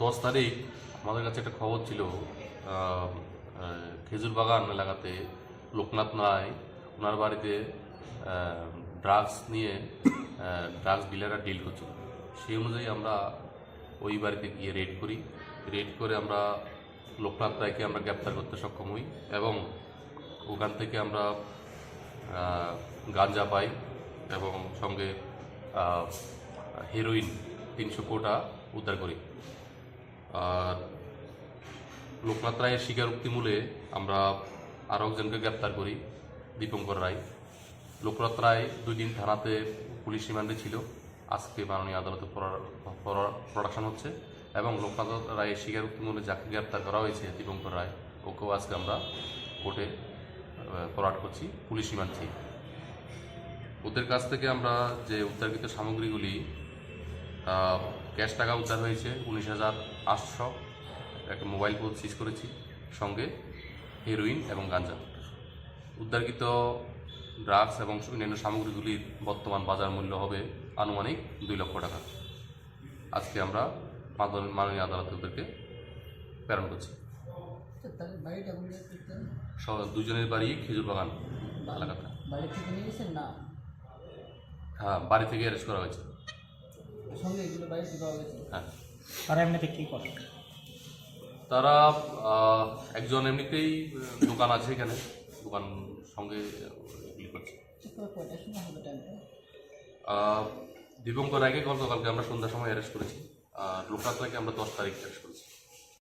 10 তারিখ আমাদের কাছে একটা খবর ছিল। খেজুর বাগান এলাকাতে লোকনাথ রায় ওনার বাড়িতে ড্রাগস নিয়ে ড্রাগস ডিলাররা ডিল করছিল। সেই অনুযায়ী আমরা ওই বাড়িতে গিয়ে রেড করে আমরা লোকনাথ রায়কে আমরা গ্রেপ্তার করতে সক্ষম হই এবং ওখান থেকে আমরা গাঁজা পাই এবং সঙ্গে হেরোইন 300 কোটা উদ্ধার করি। আর লোকনাথ রায়ের স্বীকারোক্তি মূলে আমরা আরও একজনকে গ্রেপ্তার করি, দীপঙ্কর রায়। লোকনাথ রায় 2 দিন থানাতে পুলিশ রিমান্ডে ছিল, আজকে মাননীয় আদালতে প্রোডাকশন হচ্ছে এবং লোকনাথ রায়ের স্বীকারোক্তি মূলে যাকে গ্রেপ্তার করা হয়েছে দীপঙ্কর রায়, ওকেও আজকে আমরা কোর্টে ফরওয়ার্ড করছি পুলিশ রিমান্ড থেকে। ওদের কাছ থেকে আমরা যে উদ্ধারকৃত সামগ্রীগুলি, ক্যাশ টাকা উদ্ধার হয়েছে 19,800, একটা মোবাইল ফোন সিজ করেছি, সঙ্গে হেরোইন এবং গাঁজা। উদ্ধারকৃত ড্রাগস এবং অন্যান্য সামগ্রীগুলির বর্তমান বাজার মূল্য হবে আনুমানিক 2 লক্ষ টাকা। আজকে আমরা মাননীয় আদালতে ওদেরকে প্রেরণ করছি। দুজনের বাড়ি খেজুর বাগান এলাকাতে। হ্যাঁ, বাড়ি থেকে অ্যারেস্ট করা হয়েছে। হ্যাঁ, তারা এমনিতে কী করে? তারা একজন এমনিতেই দোকান আছে এখানে, দোকান সঙ্গে এগুলি করছে। দীপঙ্কর রায়কে গতকালকে আমরা সন্ধ্যার সময় অ্যারেস্ট করেছি, আর লোকনাথ রায়কে আমরা 10 তারিখ অ্যারেস্ট করেছি।